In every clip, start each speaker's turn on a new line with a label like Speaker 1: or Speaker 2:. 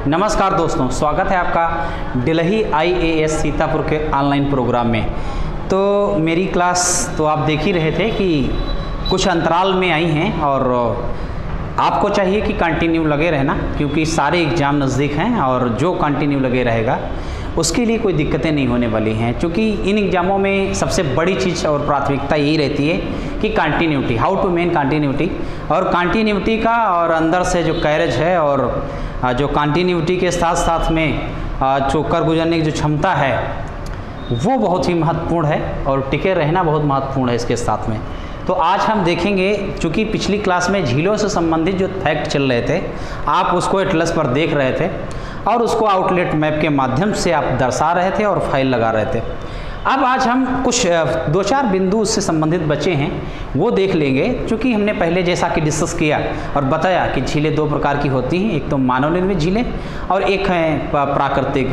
Speaker 1: नमस्कार दोस्तों, स्वागत है आपका दिल्ली IAS सीतापुर के ऑनलाइन प्रोग्राम में। तो मेरी क्लास तो आप देख ही रहे थे कि कुछ अंतराल में आई हैं और आपको चाहिए कि कंटिन्यू लगे रहना, क्योंकि सारे एग्ज़ाम नज़दीक हैं और जो कंटिन्यू लगे रहेगा उसके लिए कोई दिक्कतें नहीं होने वाली हैं। क्योंकि इन एग्ज़ामों में सबसे बड़ी चीज़ और प्राथमिकता यही रहती है कि continuity, how to main continuity, और कंटिन्यूटी का और अंदर से जो कैरेज है और जो कंटिन्यूटी के साथ साथ में जो कर गुजरने की जो क्षमता है वो बहुत ही महत्वपूर्ण है और टिके रहना बहुत महत्वपूर्ण है इसके साथ में। तो आज हम देखेंगे, चूँकि पिछली क्लास में झीलों से संबंधित जो फैक्ट चल रहे थे आप उसको एटलस पर देख रहे थे और उसको आउटलेट मैप के माध्यम से आप दर्शा रहे थे और फाइल लगा रहे थे। अब आज हम कुछ दो चार बिंदु उससे संबंधित बचे हैं वो देख लेंगे। क्योंकि हमने पहले जैसा कि डिस्कस किया और बताया कि झीलें दो प्रकार की होती हैं, एक तो मानव निर्मित झीलें और एक है प्राकृतिक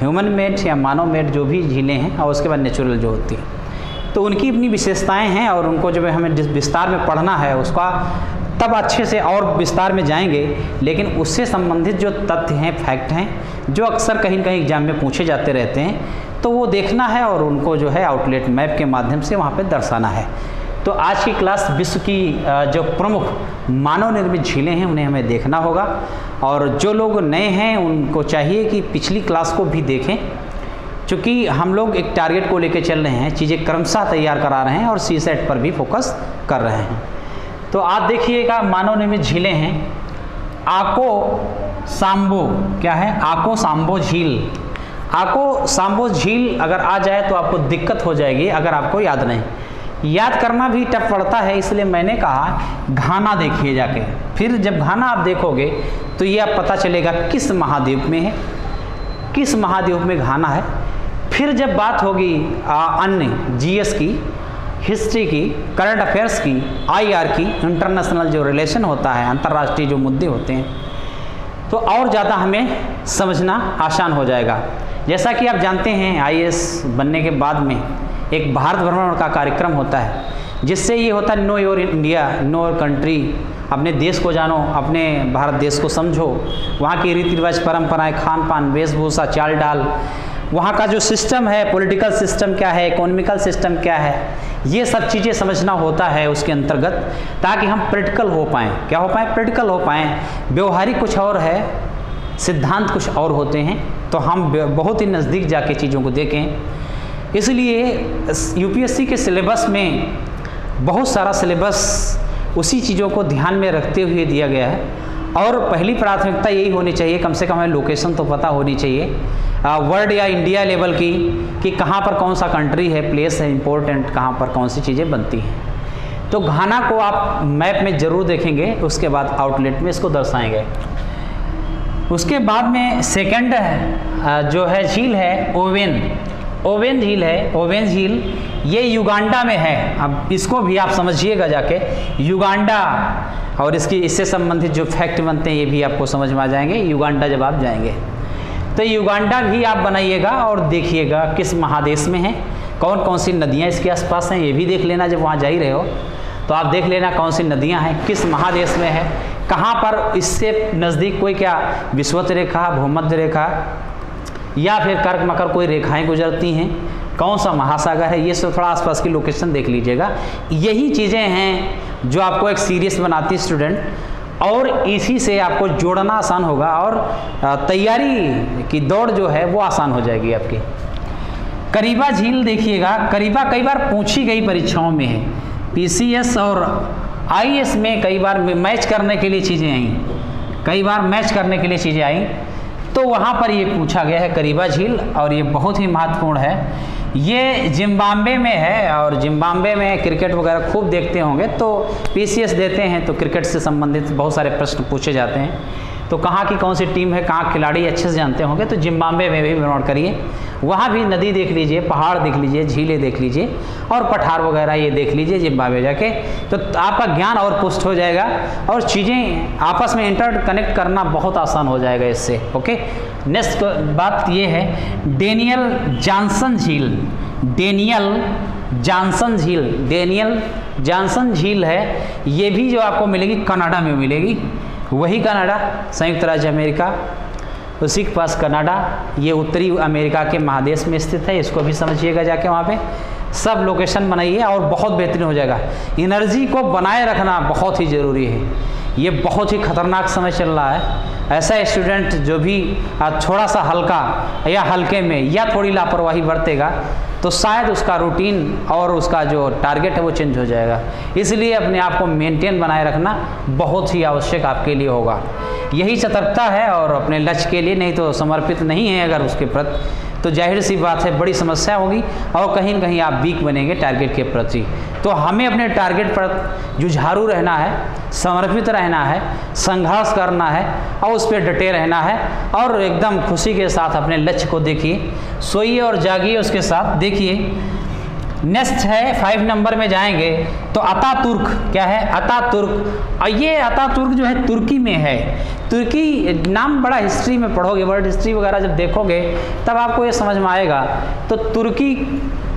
Speaker 1: ह्यूमन मेड या मानव मेड जो भी झीलें हैं, और उसके बाद नेचुरल जो होती हैं। तो उनकी अपनी विशेषताएं हैं और उनको जब हमें विस्तार में पढ़ना है उसका तब अच्छे से और विस्तार में जाएंगे। लेकिन उससे संबंधित जो तथ्य हैं, फैक्ट हैं, जो अक्सर कहीं न कहीं एग्जाम में पूछे जाते रहते हैं, तो वो देखना है और उनको जो है आउटलेट मैप के माध्यम से वहाँ पे दर्शाना है। तो आज की क्लास विश्व की जो प्रमुख मानव निर्मित झीलें हैं उन्हें हमें देखना होगा। और जो लोग नए हैं उनको चाहिए कि पिछली क्लास को भी देखें, क्योंकि हम लोग एक टारगेट को लेकर चल रहे हैं, चीज़ें क्रमशः तैयार करा रहे हैं और CSET पर भी फोकस कर रहे हैं। तो आप देखिएगा, मानव निर्मित झीलें हैं। आको सांबो, क्या है? आको सांबो झील। आको सांबो झील अगर आ जाए तो आपको दिक्कत हो जाएगी अगर आपको याद नहीं। याद करना भी टफ पड़ता है, इसलिए मैंने कहा घाना देखिए जाके। फिर जब घाना आप देखोगे तो ये आप पता चलेगा किस महाद्वीप में है, किस महाद्वीप में घाना है। फिर जब बात होगी अन्य GS की, हिस्ट्री की, करंट अफेयर्स की, IR की, इंटरनेशनल जो रिलेशन होता है, अंतर्राष्ट्रीय जो मुद्दे होते हैं, तो और ज़्यादा हमें समझना आसान हो जाएगा। जैसा कि आप जानते हैं IAS बनने के बाद में एक भारत भ्रमण का कार्यक्रम होता है, जिससे ये होता है know your India, know your country. अपने देश को जानो, अपने भारत देश को समझो, वहाँ की रीति रिवाज, परंपराएं, खान पान, वेशभूषा, चाल डाल, वहाँ का जो सिस्टम है, पॉलिटिकल सिस्टम क्या है, इकोनॉमिकल सिस्टम क्या है, ये सब चीज़ें समझना होता है उसके अंतर्गत, ताकि हम प्रैक्टिकल हो पाएँ। क्या हो पाएँ? प्रैक्टिकल हो पाएँ। व्यवहारिक कुछ और है, सिद्धांत कुछ और होते हैं, तो हम बहुत ही नज़दीक जाके चीज़ों को देखें। इसलिए UPSC के सिलेबस में बहुत सारा सिलेबस उसी चीज़ों को ध्यान में रखते हुए दिया गया है। और पहली प्राथमिकता यही होनी चाहिए, कम से कम हमें लोकेशन तो पता होनी चाहिए वर्ल्ड या इंडिया लेवल की, कि कहाँ पर कौन सा कंट्री है, प्लेस है इम्पोर्टेंट, कहाँ पर कौन सी चीज़ें बनती हैं। तो घाना को आप मैप में ज़रूर देखेंगे, उसके बाद आउटलेट में इसको दर्शाएंगे। उसके बाद में सेकंड जो है झील है ओवेन। ओवेन झील है। ओवेन झील ये युगांडा में है। अब इसको भी आप समझिएगा जाके, युगांडा, और इससे संबंधित जो फैक्ट बनते हैं ये भी आपको समझ में आ जाएंगे युगांडा जब आप जाएंगे। तो युगांडा भी आप बनाइएगा और देखिएगा किस महादेश में है, कौन कौन सी नदियाँ इसके आसपास हैं, ये भी देख लेना। जब वहाँ जा ही रहे हो तो आप देख लेना कौन सी नदियाँ हैं, किस महादेश में है, कहाँ पर इससे नज़दीक कोई क्या विषुवत रेखा, भूमध्य रेखा या फिर कर्क मकर कोई रेखाएं गुजरती हैं, कौन सा महासागर है, ये सब थोड़ा आसपास की लोकेशन देख लीजिएगा। यही चीज़ें हैं जो आपको एक सीरियस बनाती है स्टूडेंट, और इसी से आपको जोड़ना आसान होगा और तैयारी की दौड़ जो है वो आसान हो जाएगी आपकी। करीबा झील देखिएगा। करीबा कई बार पूछी गई परीक्षाओं में है, PCS और IAS में कई बार मैच करने के लिए चीज़ें आई, कई बार मैच करने के लिए चीज़ें आई, तो वहाँ पर ये पूछा गया है करीबा झील, और ये बहुत ही महत्वपूर्ण है। ये जिम्बाब्वे में है और जिम्बाब्वे में क्रिकेट वगैरह खूब देखते होंगे, तो PCS देते हैं तो क्रिकेट से संबंधित बहुत सारे प्रश्न पूछे जाते हैं। तो कहाँ की कौन सी टीम है, कहाँ खिलाड़ी अच्छे से जानते होंगे, तो जिम्बाब्वे में भी भ्रमण करिए, वहाँ भी नदी देख लीजिए, पहाड़ देख लीजिए, झीलें देख लीजिए और पठार वगैरह ये देख लीजिए जिम्बाब्वे जाके, तो आपका ज्ञान और पुष्ट हो जाएगा और चीज़ें आपस में इंटरकनेक्ट करना बहुत आसान हो जाएगा इससे। ओके, नेक्स्ट बात ये है डेनियल जॉनसन झील। डेनियल जॉनसन झील, डेनियल जॉनसन झील है, ये भी जो आपको मिलेगी कनाडा में मिलेगी, वही कनाडा, संयुक्त राज्य अमेरिका। उसी के पास कनाडा, ये उत्तरी अमेरिका के महादेश में स्थित है, इसको भी समझिएगा जाके वहाँ पे। सब लोकेशन बनाइए और बहुत बेहतरीन हो जाएगा। एनर्जी को बनाए रखना बहुत ही ज़रूरी है, ये बहुत ही खतरनाक समय चल रहा है। ऐसा स्टूडेंट जो भी थोड़ा सा हल्का या हल्के में या थोड़ी लापरवाही बरतेगा तो शायद उसका रूटीन और उसका जो टारगेट है वो चेंज हो जाएगा। इसलिए अपने आप को मेंटेन बनाए रखना बहुत ही आवश्यक आपके लिए होगा। यही सतर्कता है और अपने लक्ष्य के लिए, नहीं तो समर्पित नहीं है अगर उसके प्रति, तो जाहिर सी बात है बड़ी समस्या होगी और कहीं न कहीं आप वीक बनेंगे टारगेट के प्रति। तो हमें अपने टारगेट पर जुझारू रहना है, समर्पित रहना है, संघर्ष करना है और उस पर डटे रहना है और एकदम खुशी के साथ अपने लक्ष्य को देखिए, सोइए और जागिए उसके साथ। देखिए नेक्स्ट है 5 नंबर में जाएंगे तो अतातुर्क। क्या है? अतातुर्क। और ये अतातुर्क जो है तुर्की में है। तुर्की नाम बड़ा हिस्ट्री में पढ़ोगे, वर्ल्ड हिस्ट्री वगैरह जब देखोगे तब आपको ये समझ में आएगा। तो तुर्की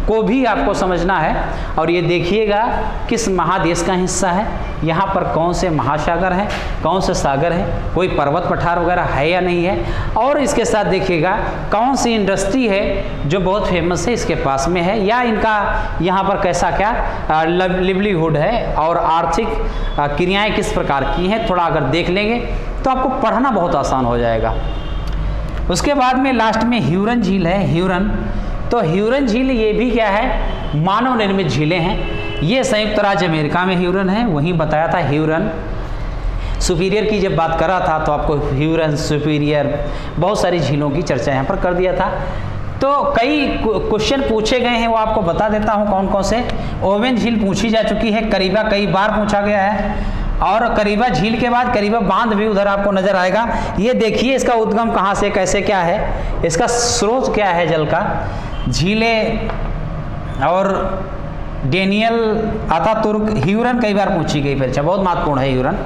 Speaker 1: को भी आपको समझना है और ये देखिएगा किस महादेश का हिस्सा है, यहाँ पर कौन से महासागर हैं, कौन से सागर हैं, कोई पर्वत पठार वगैरह है या नहीं है, और इसके साथ देखिएगा कौन सी इंडस्ट्री है जो बहुत फेमस है इसके पास में है, या इनका यहाँ पर कैसा क्या लिवलीहुड है और आर्थिक क्रियाएँ किस प्रकार की हैं। थोड़ा अगर देख लेंगे तो आपको पढ़ना बहुत आसान हो जाएगा। उसके बाद में लास्ट में ह्यूरन झील है। ह्यूरन, तो ह्यूरन झील ये भी क्या है? मानव निर्मित झीलें हैं। ये संयुक्त राज्य अमेरिका में ह्यूरन है, वहीं बताया था ह्यूरन सुपीरियर की जब बात कर रहा था तो आपको ह्यूरन सुपीरियर बहुत सारी झीलों की चर्चा यहाँ पर कर दिया था। तो कई क्वेश्चन पूछे गए हैं वो आपको बता देता हूँ कौन कौन से। ओवेन झील पूछी जा चुकी है, करीबा कई बार पूछा गया है, और करीबा झील के बाद करीबा बांध भी उधर आपको नजर आएगा। ये देखिए इसका उद्गम कहाँ से कैसे क्या है, इसका स्रोत क्या है जल का। झीलें और डेनियल अतातुर्क, ह्यूरन कई बार पूछी गई परीक्षा, बहुत महत्वपूर्ण है ह्यूरन।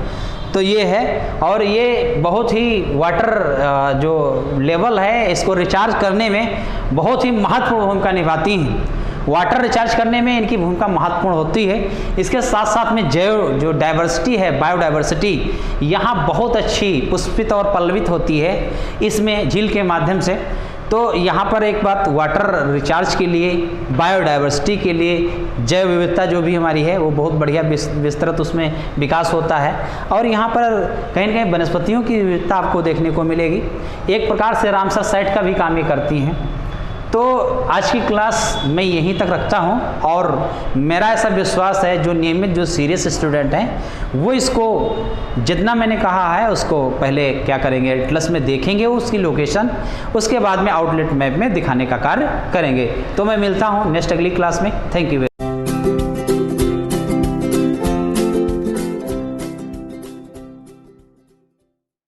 Speaker 1: तो ये है, और ये बहुत ही वाटर जो लेवल है इसको रिचार्ज करने में बहुत ही महत्वपूर्ण भूमिका निभाती हैं। वाटर रिचार्ज करने में इनकी भूमिका महत्वपूर्ण होती है। इसके साथ साथ में जैव जो डाइवर्सिटी है, बायोडाइवर्सिटी यहाँ बहुत अच्छी पुष्पित और पल्लवित होती है इसमें झील के माध्यम से। तो यहाँ पर एक बात, वाटर रिचार्ज के लिए, बायोडाइवर्सिटी के लिए, जैव विविधता जो भी हमारी है वो बहुत बढ़िया विस्तृत उसमें विकास होता है। और यहाँ पर कहीं न कहीं वनस्पतियों की विविधता आपको देखने को मिलेगी। एक प्रकार से रामसर साइट का भी काम ये करती हैं। तो आज की क्लास मैं यहीं तक रखता हूं, और मेरा ऐसा विश्वास है जो नियमित जो सीरियस स्टूडेंट हैं वो इसको जितना मैंने कहा है उसको पहले क्या करेंगे, एटलस में देखेंगे उसकी लोकेशन, उसके बाद में आउटलेट मैप में दिखाने का कार्य करेंगे। तो मैं मिलता हूं नेक्स्ट अगली क्लास में। Thank you.